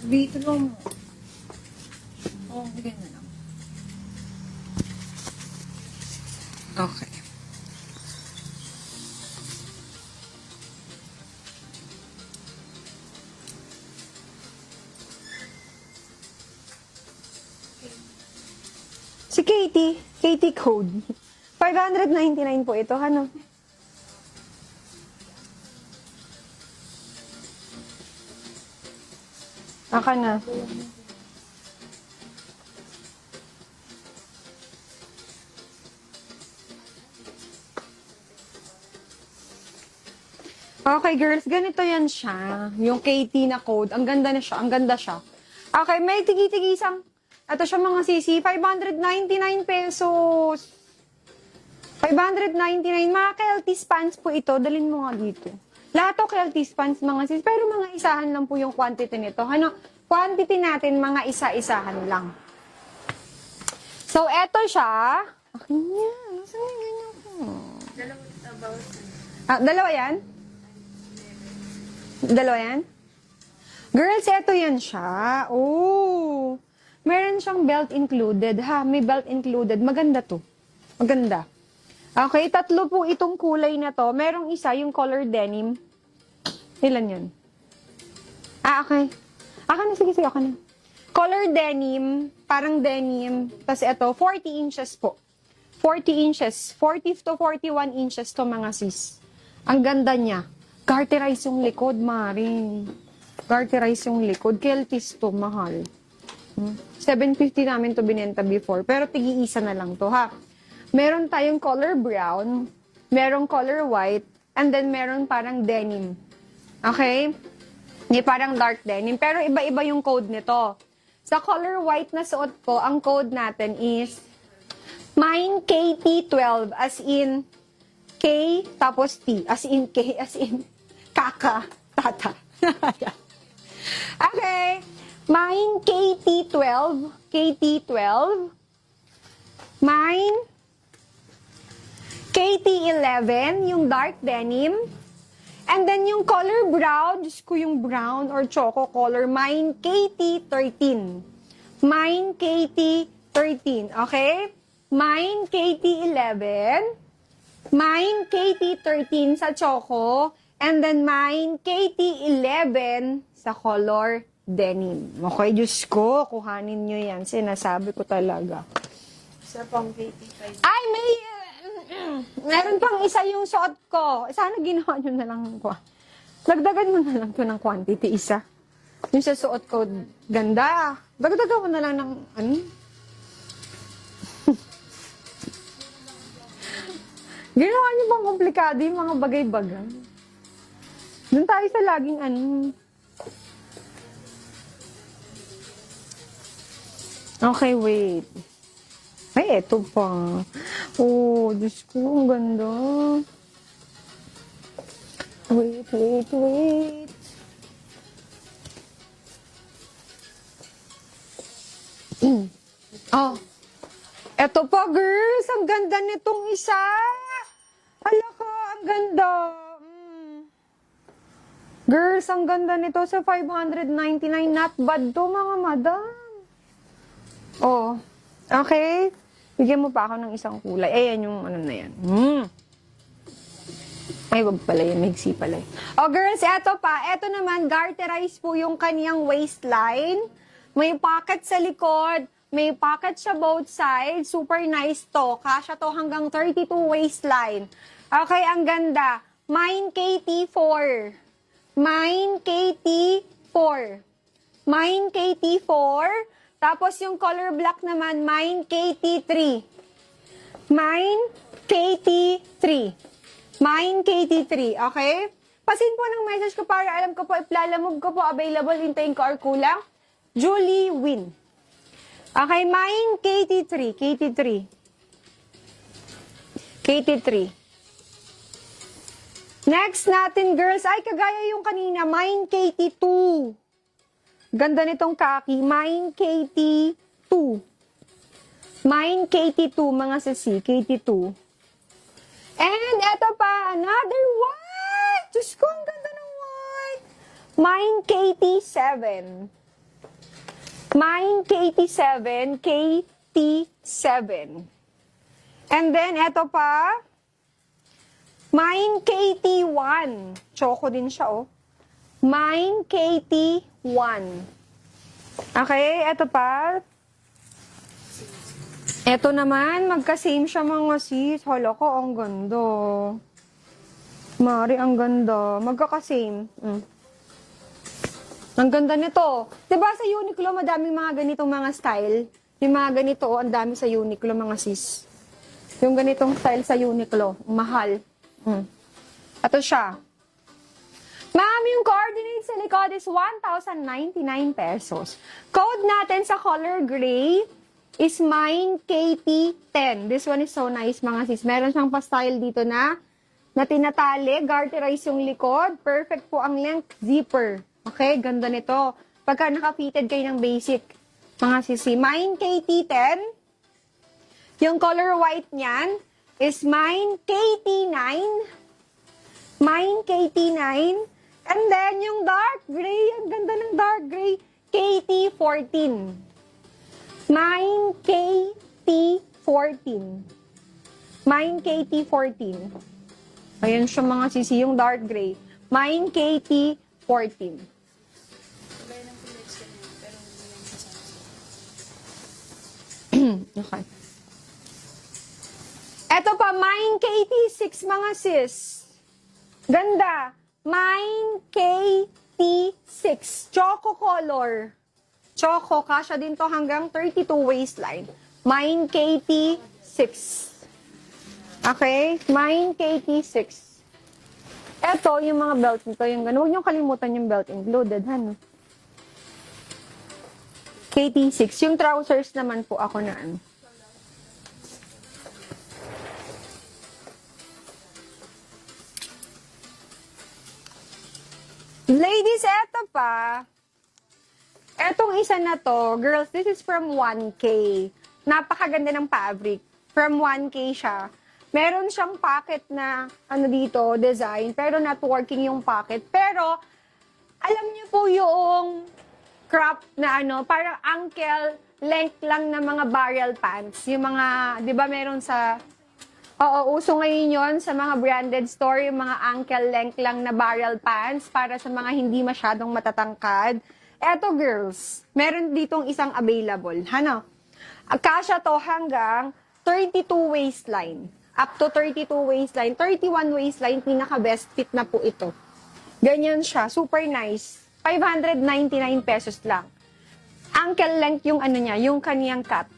Bitro mo. Oo, bigyan na lang. Okay. Si Katie. Katie code. 599 po ito, ano? Aka na. Okay, girls, ganito yan siya. Yung Katie na code. Ang ganda na siya. Ang ganda siya. Okay, may tigi-tigisang. Ito siya mga sisi. 599 pesos. 599. Mga Kelties pants po ito. Dalhin mo nga dito. Lahat to Kelties pants mga sisi. Pero mga isahan lang po yung quantity nito. Ano? Quantity natin, mga isa-isahan lang. So, eto siya. Akin yan. Nasaan yung ganyan ko? Dalawa yan? Dalawa yan? Girls, eto yan siya. Oh. Meron siyang belt included, ha? May belt included. Maganda to. Maganda. Okay, tatlo po itong kulay na to. Merong isa, yung color denim. Ilan yun? Okay. Aka na, sige, aka na. Color denim, parang denim. Tapos ito, 40 inches po. 40 inches. 40 to 41 inches to mga sis. Ang ganda niya. Garterize yung likod, Maring. Garterize yung likod. Kelties to, mahal. 750 namin to binenta before. Pero tig-iisa na lang to, ha? Meron tayong color brown, merong color white, and then meron parang denim. Okay? Hindi parang dark denim. Pero iba-iba yung code nito. Sa color white na suot ko, ang code natin is mine KT12, as in K tapos T. As in K, as in kaka, tata. Okay. Mine KT12. KT12. Mine KT11, yung dark denim. And then yung color brown, Diyos ko yung brown or choco color, mine KT13. Mine KT13, okay? Mine KT11. Mine KT13 sa choco. And then mine KT11 sa color denim. Okay, Diyos ko, kuhanin nyo yan. Sinasabi ko talaga. Isa pang KT5. Ay, may... meron pang isa yung suot ko. Sana ginawa nyo na lang ko. Dagdagan mo na lang to ng quantity, isa. Yung sa suot ko, ganda. Dagdagan mo na lang ng, ano? Ginawa nyo bang komplikado yung mga bagay-bagay? Doon tayo sa laging, ano? Okay, wait. Ay, eto pa. Oh, Diyos ko, ang ganda. Wait, wait, wait. Oh. Eto pa, girls. Ang ganda nitong isa. Hala ka, ang ganda. Girls, ang ganda nito sa 599. Not bad to, mga madam. Oh. Okay. Bigyan mo pa ako ng isang kulay. Ayan yung ano na yan. Ay, wag pala yun. Migsi pala yun. Oh, girls, eto pa. Eto naman, garterize po yung kaniyang waistline. May pocket sa likod. May pocket sa both sides. Super nice to. Kasya to hanggang 32 waistline. Okay, ang ganda. Mine KT4. Mine KT4. Mine KT4. Tapos yung color black naman, mine KT3. Mine KT3. Mine KT3, okay? Pasin po ng message ko para alam ko po, iplalamove ko po, available, hintayin ko or kulang. Julie Win. Okay, mine KT3. KT3. KT3. Next natin, girls, ay kagaya yung kanina, mine KT2. Ganda nitong kaki. Mine KT2. Mine KT2, mga sisi. KT2. And eto pa, another white. Diyos ko, ang ganda ng white. Mine KT7. Mine KT7, KT7. And then, eto pa, Mine KT1. Choco din siya, oh. Mine KT1. Okay, eto pa. Eto naman, magka-same siya mga sis. Hala ko, ang ganda. Mari, ang ganda. Magkaka-same. Ang ganda nito. Diba sa Uniqlo, madaming mga ganitong mga style. Yung mga ganito, oh, ang dami sa Uniqlo, mga sis. Yung ganitong style sa Uniqlo, mahal. Ito siya. Ma'am, yung coordinate sa likod is 1,099 pesos. Code natin sa color gray is mine KT10. This one is so nice, mga sis. Meron siyang pa-style dito na tinatali, garterize yung likod. Perfect po ang length, zipper. Okay, ganda nito. Pagka naka-fitted kayo ng basic, mga sisi. Mine KT10. Yung color white niyan is mine KT9. Mine KT9. And then, yung dark gray, ang ganda ng dark gray, KT14. Mine KT14. Mine KT14. Ayan siya mga sisi, yung dark gray. Mine KT14. Gaya ng pilex kanina, pero hindi yan kasama. Okay. Eto pa, Mine KT6 mga sis. Ganda. Mine KT6. Choco color. Choco, kasha din to hanggang 32 waistline. Mine KT6. Okay? Mine KT6. Eto, yung mga belt nito, yung gano'n. Huwag niyong kalimutan yung belt included, ano? KT6. Yung trousers naman po ako na, ano. Ladies, eto pa. Etong isa na to, girls, this is from 1K. Napakaganda ng fabric. From 1K siya. Meron siyang pocket na, ano dito, design, pero not working yung pocket. Pero, alam niyo po yung crop na ano, parang ankle length lang na mga barrel pants. Yung mga, di ba meron sa, uso ngayon yon sa mga branded store, yung mga ankle length lang na barrel pants para sa mga hindi masyadong matatangkad. Eto girls, meron ditong isang available. Ano? Kasya to hanggang 32 waistline. Up to 32 waistline. 31 waistline, pinaka-best fit na po ito. Ganyan siya. Super nice. 599 pesos lang. Ankle length yung ano niya, yung kaniyang cut.